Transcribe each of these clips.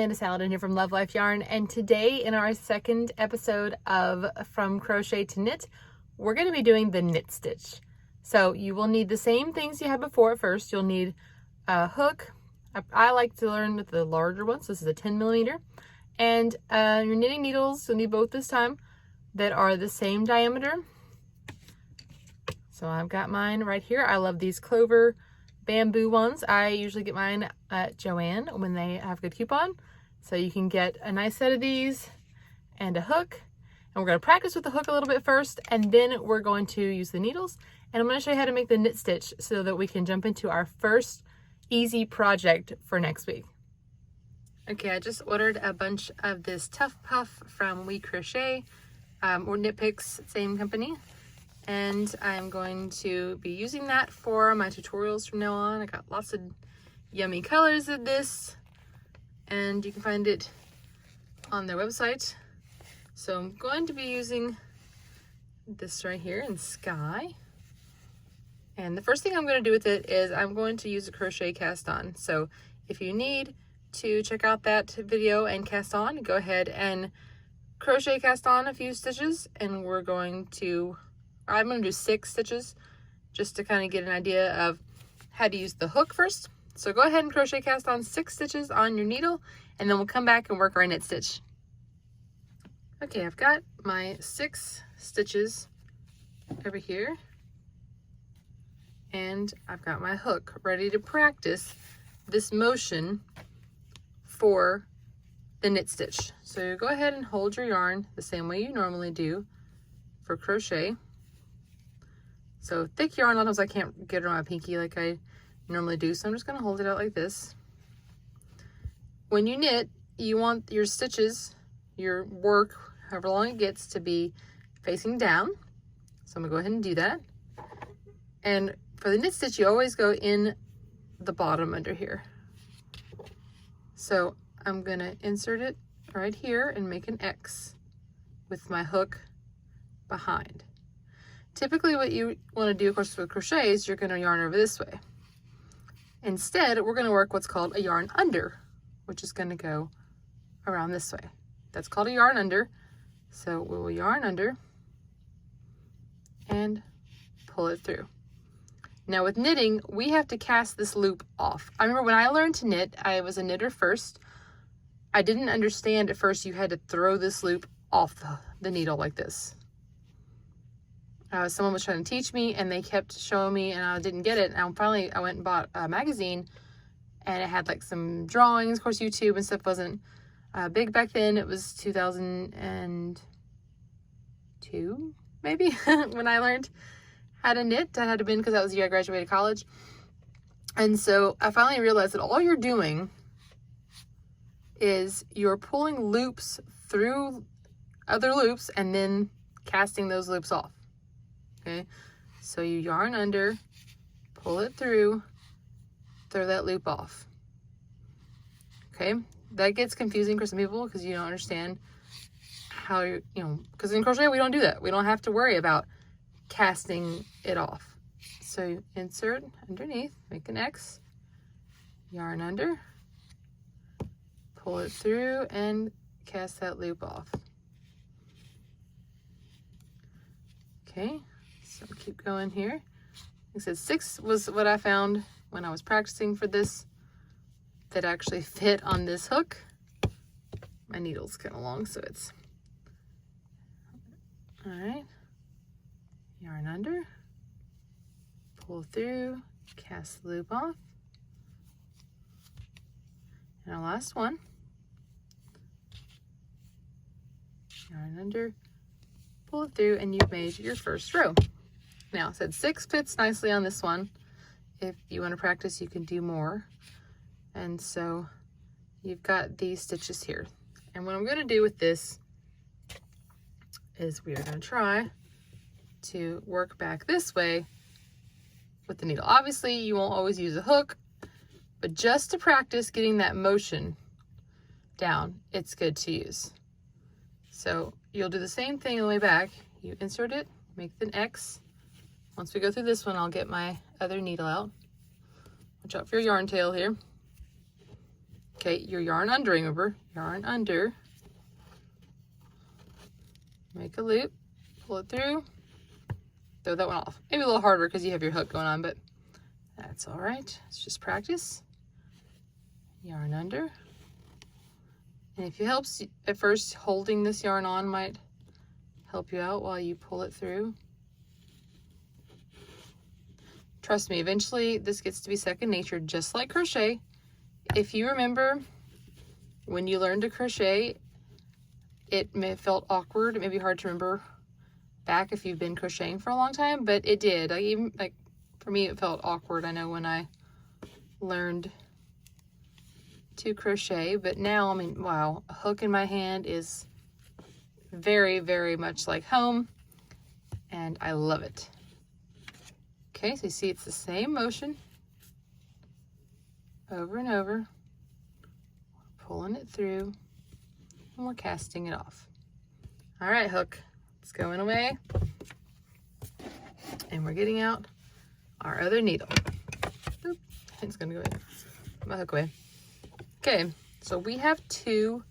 Amanda Saladin here from Love Life Yarn, and today in our second episode of From Crochet to Knit, we're going to be doing the knit stitch. So you will need the same things you had before. First, you'll need a hook. I like to learn with the larger ones. This is a 10 millimeter, and your knitting needles. You'll need both this time that are the same diameter. So I've got mine right here. I love these clover bamboo ones. I usually get mine at Joann when they have a good coupon. So you can get a nice set of these and a hook. And we're going to practice with the hook a little bit first, and then we're going to use the needles. And I'm going to show you how to make the knit stitch so that we can jump into our first easy project for next week. Okay, I just ordered a bunch of this Tough Puff from We Crochet, or Knit Picks, same company. And I'm going to be using that for my tutorials from now on. I got lots of yummy colors of this, and you can find it on their website. So I'm going to be using this right here in Sky. And the first thing I'm going to do with it is I'm going to use a crochet cast on. So if you need to check out that video and cast on, go ahead and crochet cast on a few stitches, and I'm going to do 6 stitches just to kind of get an idea of how to use the hook first. So go ahead and crochet cast on 6 stitches on your needle, and then we'll come back and work our knit stitch. Okay, I've got my 6 stitches over here, and I've got my hook ready to practice this motion for the knit stitch. So go ahead and hold your yarn the same way you normally do for crochet. So thick yarn, a lot of times I can't get it on my pinky like I normally do, so I'm just going to hold it out like this. When you knit, you want your stitches, your work, however long it gets, to be facing down. So I'm going to go ahead and do that. And for the knit stitch, you always go in the bottom under here. So I'm going to insert it right here and make an X with my hook behind. Typically what you want to do, of course, with crochet is you're going to yarn over this way. Instead, we're going to work what's called a yarn under, which is going to go around this way. That's called a yarn under. So we will yarn under and pull it through. Now with knitting, we have to cast this loop off. I remember when I learned to knit, I was a knitter first. I didn't understand at first you had to throw this loop off the needle like this. Someone was trying to teach me, and they kept showing me, and I didn't get it. And finally, I went and bought a magazine, and it had like some drawings. Of course, YouTube and stuff wasn't big back then. It was 2002, maybe, when I learned how to knit. That had to have been because that was the year I graduated college. And so I finally realized that all you're doing is you're pulling loops through other loops and then casting those loops off. Okay, so you yarn under, pull it through, throw that loop off. Okay, that gets confusing for some people because you don't understand how because in crochet we don't do that. We don't have to worry about casting it off. So you insert underneath, make an X, yarn under, pull it through, and cast that loop off. Okay. So keep going here. Like I said, 6 was what I found when I was practicing for this that actually fit on this hook. My needle's kind of long, so it's all right. Yarn under, pull through, cast the loop off, and our last one. Yarn under, pull it through, and you've made your first row. Now, I said 6 fits nicely on this one. If you want to practice, you can do more. And so you've got these stitches here. And what I'm going to do with this is we are going to try to work back this way with the needle. Obviously, you won't always use a hook, but just to practice getting that motion down, it's good to use. So you'll do the same thing on the way back. You insert it, make an X. Once we go through this one, I'll get my other needle out. Watch out for your yarn tail here. Okay, your yarn under, remember, yarn under, make a loop, pull it through, throw that one off. Maybe a little harder because you have your hook going on, but that's all right. It's just practice. Yarn under. And if it helps at first, holding this yarn on might help you out while you pull it through. Trust me, eventually this gets to be second nature, just like crochet. If you remember when you learned to crochet, it felt awkward. It may be hard to remember back if you've been crocheting for a long time, but it did. Like for me, it felt awkward. I know when I learned to crochet, but now, I mean, wow, a hook in my hand is very, very much like home, and I love it. Okay, so you see it's the same motion over and over. We're pulling it through and we're casting it off. All right, hook, it's going away. And we're getting out our other needle. Oop, it's gonna go in. My hook away. Okay, so we have 2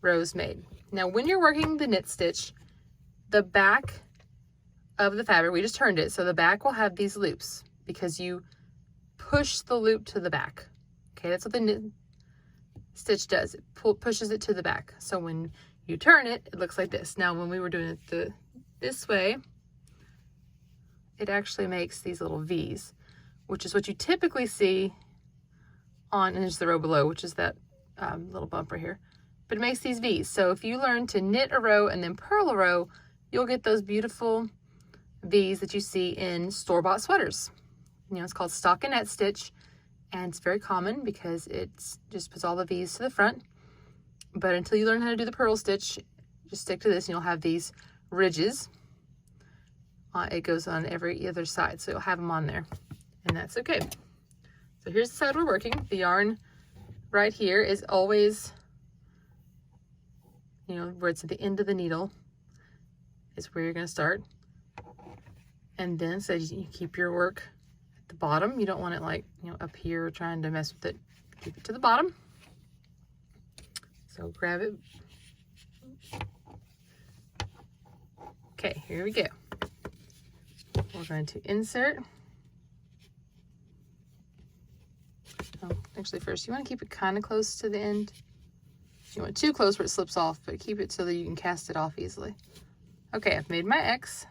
rows made. Now, when you're working the knit stitch, the back of the fabric, we just turned it, so the back will have these loops because you push the loop to the back. Okay, that's what the knit stitch does. It pushes it to the back. So when you turn it, it looks like this. Now, when we were doing it this way, it actually makes these little V's, which is what you typically see on, and there's the row below, which is that little bump right here. But it makes these V's. So if you learn to knit a row and then purl a row, you'll get those beautiful V's that you see in store-bought sweaters. You know, it's called stockinette stitch, and it's very common because it's just puts all the V's to the front. But until you learn how to do the purl stitch, just stick to this and you'll have these ridges. It goes on every other side, so you'll have them on there, and that's okay. So here's the side we're working. The yarn right here is always, you know, where it's at the end of the needle is where you're going to start. And then, so you keep your work at the bottom. You don't want it like, you know, up here trying to mess with it. Keep it to the bottom. So grab it. Okay, here we go. We're going to insert. Oh, actually, first, you want to keep it kind of close to the end. You want it too close where it slips off, but keep it so that you can cast it off easily. Okay, I've made my X.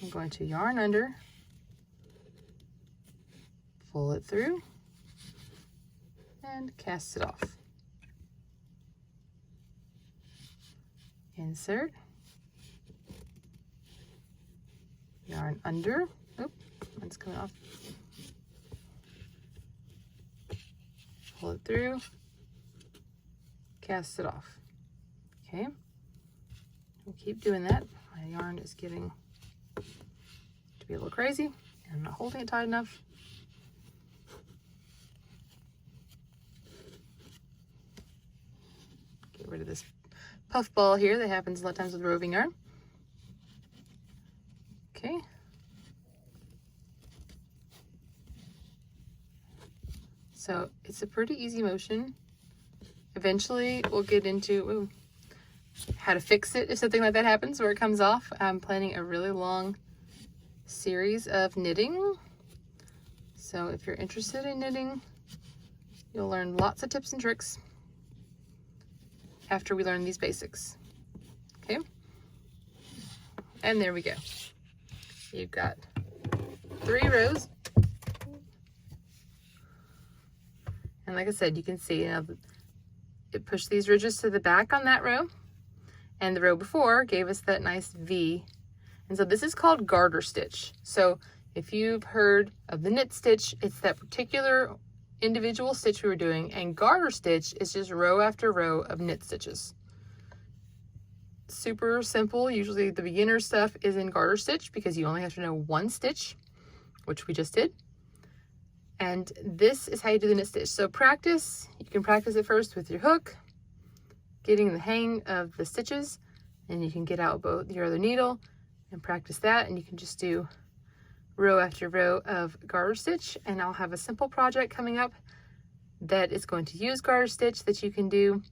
I'm going to yarn under, pull it through, and cast it off. Insert, yarn under, oop, mine's coming off, pull it through, cast it off. Okay, we'll keep doing that. My yarn is getting to be a little crazy, and I'm not holding it tight enough. Get rid of this puff ball here that happens a lot of times with roving yarn. Okay. So it's a pretty easy motion. Eventually we'll get into how to fix it if something like that happens where it comes off. I'm planning a really long series of knitting. So if you're interested in knitting, you'll learn lots of tips and tricks after we learn these basics. Okay? And there we go. You've got 3 rows. And like I said, you can see, you know, it pushed these ridges to the back on that row, and the row before gave us that nice V. And so this is called garter stitch. So if you've heard of the knit stitch, it's that particular individual stitch we were doing, and garter stitch is just row after row of knit stitches. Super simple. Usually the beginner stuff is in garter stitch because you only have to know 1 stitch, which we just did. And this is how you do the knit stitch. So practice, you can practice it first with your hook, getting the hang of the stitches, and you can get out both your other needle and practice that, and you can just do row after row of garter stitch. And I'll have a simple project coming up that is going to use garter stitch that you can do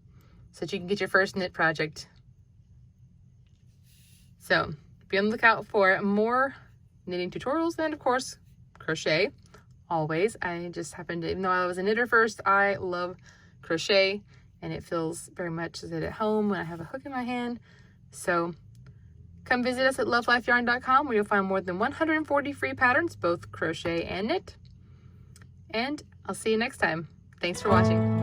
so that you can get your first knit project. So be on the lookout for more knitting tutorials, and of course crochet always. I just happened to, even though I was a knitter first, I love crochet, and it feels very much as at home when I have a hook in my hand. So come visit us at love.life.yarn.com, where you'll find more than 140 free patterns, both crochet and knit. And I'll see you next time. Thanks for watching.